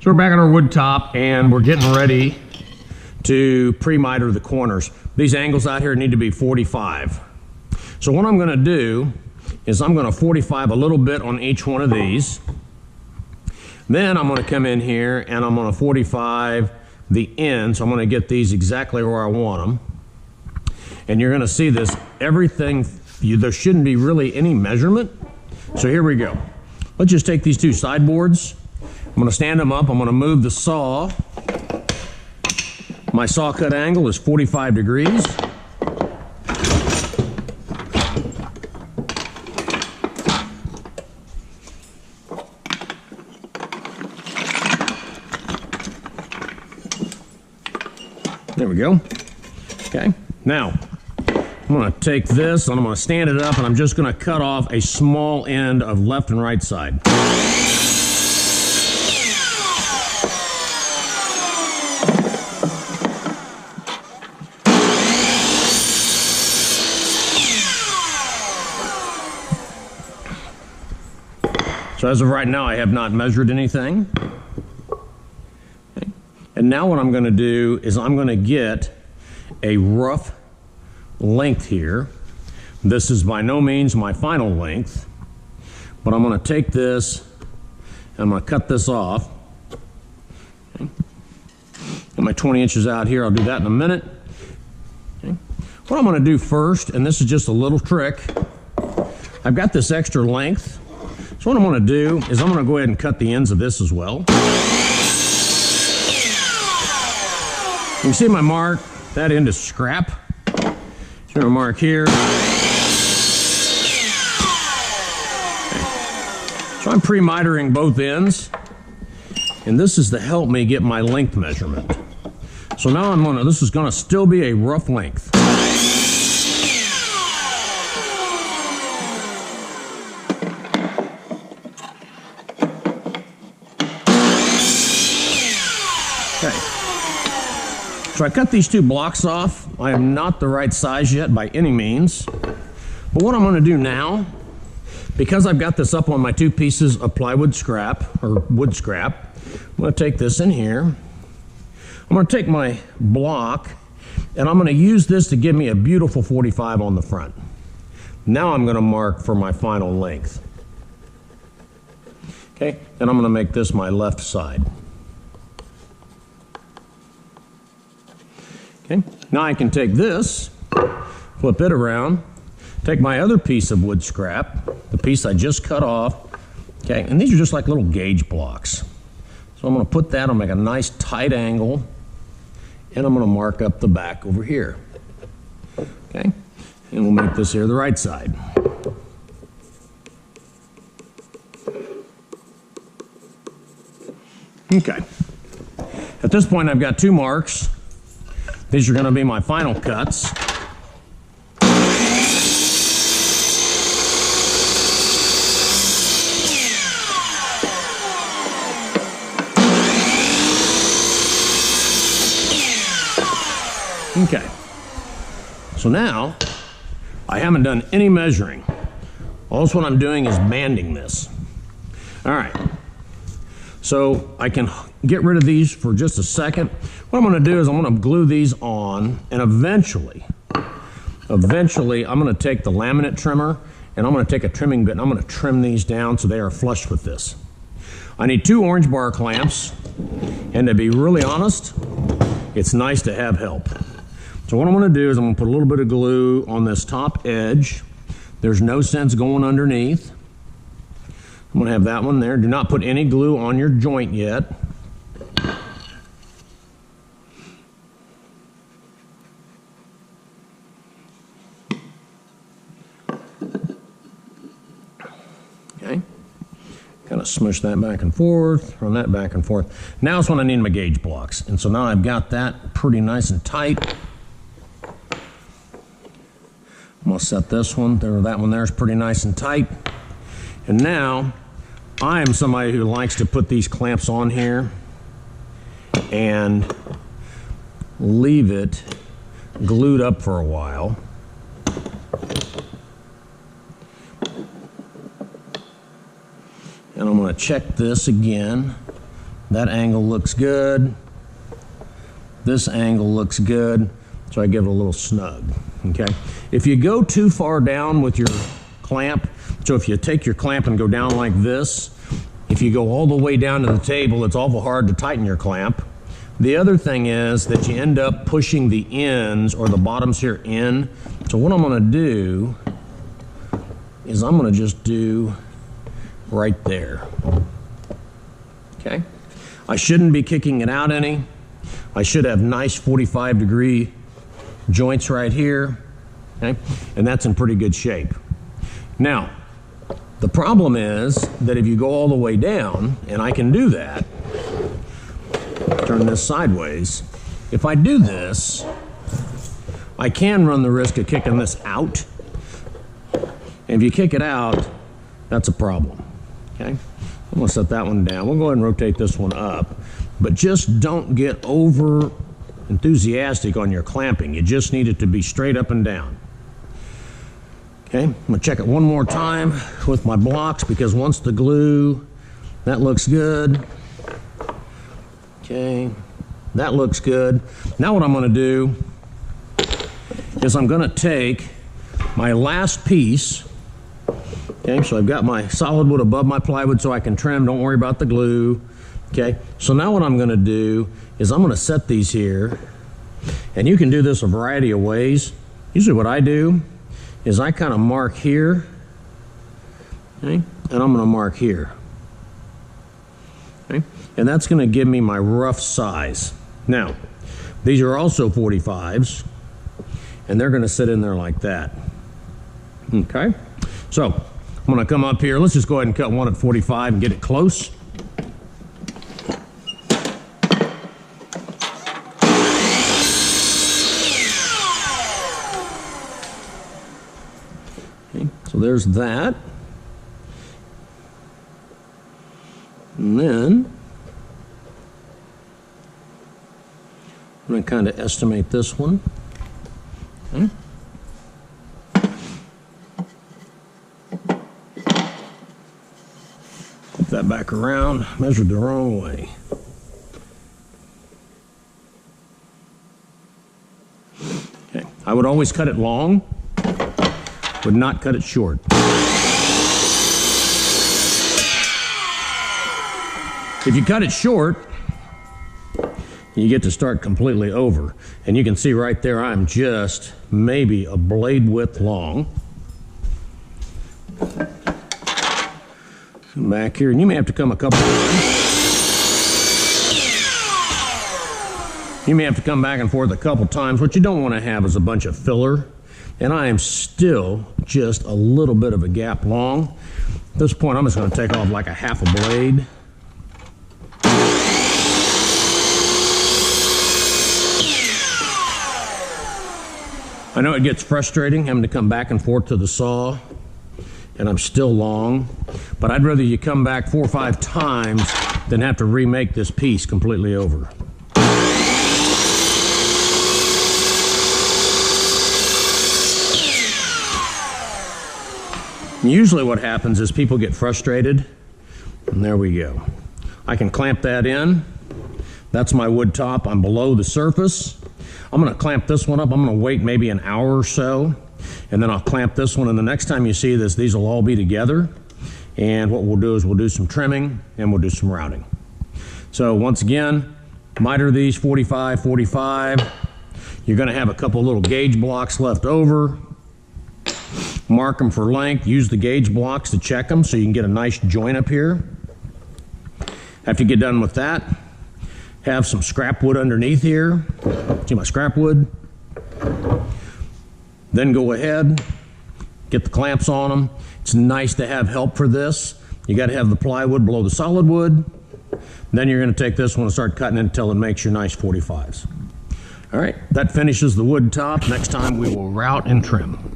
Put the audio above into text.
So we're back on our wood top and we're getting ready to pre-miter the corners. These angles out here need to be 45. So what I'm going to do is I'm going to 45 a little bit on each one of these. Then I'm going to come in here and I'm going to 45 the ends. I'm going to get these exactly where I want them. And you're going to see this, everything, there shouldn't be really any measurement. So here we go. Let's just take these two sideboards. I'm going to stand them up. I'm going to move the saw. My saw cut angle is 45 degrees. There we go. Okay, now I'm going to take this and I'm going to stand it up and I'm just going to cut off a small end of left and right side. So as of right now, I have not measured anything. Okay. And now what I'm going to do is I'm going to get a rough length here. This is by no means my final length, but I'm going to take this and I'm going to cut this off. Okay. Got my 20 inches out here. I'll do that in a minute. Okay. What I'm going to do first, and this is just a little trick, I've got this extra length. So what I'm going to do is I'm going to go ahead and cut the ends of this as well. You can see my mark. That end is scrap. Here's a mark here. Okay. So I'm pre-mitering both ends. And this is to help me get my length measurement. So now this is going to still be a rough length. So I cut these two blocks off. I am not the right size yet by any means. But what I'm going to do now, because I've got this up on my two pieces of plywood scrap, or wood scrap, I'm going to take this in here. I'm going to take my block, and I'm going to use this to give me a beautiful 45 on the front. Now I'm going to mark for my final length. Okay, and I'm going to make this my left side. Okay. Now I can take this, flip it around, take my other piece of wood scrap, the piece I just cut off, okay, and these are just like little gauge blocks. So I'm going to put that on, make a nice tight angle, and I'm going to mark up the back over here. Okay, and we'll make this here the right side. Okay, at this point I've got two marks. These are going to be my final cuts. Okay. So now, I haven't done any measuring. All what I'm doing is banding this. All right. So I can get rid of these for just a second. What I'm going to do is I'm going to glue these on, and eventually I'm going to take the laminate trimmer and I'm going to take a trimming bit and I'm going to trim these down so they are flush with this. I need 2 orange bar clamps, and to be really honest, it's nice to have help. So what I'm going to do is I'm going to put a little bit of glue on this top edge. There's no sense going underneath. I'm going to have that one there. Do not put any glue on your joint yet. Okay. Kind of smush that back and forth, run that back and forth. Now is when I need my gauge blocks. And so now I've got that pretty nice and tight. I'm going to set this one there, that one there is pretty nice and tight. And now, I am somebody who likes to put these clamps on here and leave it glued up for a while. And I'm going to check this again That angle looks good. This angle looks good. So I give it a little snug, okay? If you go too far down with your clamp, so if you take your clamp and go down like this, if you go all the way down to the table, it's awful hard to tighten your clamp. The other thing is that you end up pushing the ends or the bottoms here in. So what I'm gonna do is I'm gonna just do right there, okay? I shouldn't be kicking it out any. I should have nice 45-degree joints right here, okay? And that's in pretty good shape. Now, the problem is that if you go all the way down, and I can do that, turn this sideways, if I do this, I can run the risk of kicking this out. And if you kick it out, that's a problem, okay? I'm gonna set that one down. We'll go ahead and rotate this one up, but just don't get over enthusiastic on your clamping. You just need it to be straight up and down. Okay, I'm gonna check it one more time with my blocks because once the glue, that looks good. Okay, that looks good. Now what I'm gonna do is I'm gonna take my last piece. Okay, so I've got my solid wood above my plywood so I can trim, don't worry about the glue. Okay, so now what I'm gonna do is I'm gonna set these here, and you can do this a variety of ways. Usually what I do is I kind of mark here, okay, and I'm gonna mark here. Okay, and that's gonna give me my rough size. Now, these are also 45s, and they're gonna sit in there like that. Okay, so I'm gonna come up here. Let's just go ahead and cut one at 45 and get it close. Okay, so there's that. And then I'm going to kind of estimate this one. Okay. Flip that back around, measured the wrong way. Okay, I would always cut it long, would not cut it short. If you cut it short, you get to start completely over. And you can see right there, I'm just maybe a blade width long. Come back here, and you may have to come a couple times. You may have to come back and forth a couple times. What you don't want to have is a bunch of filler. And I am still just a little bit of a gap long. At this point, I'm just going to take off like a half a blade. I know it gets frustrating having to come back and forth to the saw, and I'm still long, but I'd rather you come back 4 or 5 times than have to remake this piece completely over. Usually what happens is people get frustrated, and there we go. I can clamp that in. That's my wood top. I'm below the surface. I'm going to clamp this one up. I'm going to wait maybe an hour or so, and then I'll clamp this one, and the next time you see this, these will all be together. And what we'll do is we'll do some trimming, and we'll do some routing. So once again, miter these 45, 45. You're going to have a couple little gauge blocks left over. Mark them for length. Use the gauge blocks to check them so you can get a nice joint up here. After you get done with that, have some scrap wood underneath here. See my scrap wood? Then go ahead, get the clamps on them. It's nice to have help for this. You got to have the plywood below the solid wood. Then you're going to take this one and start cutting it until it makes your nice 45s. All right, that finishes the wood top. Next time we will route and trim.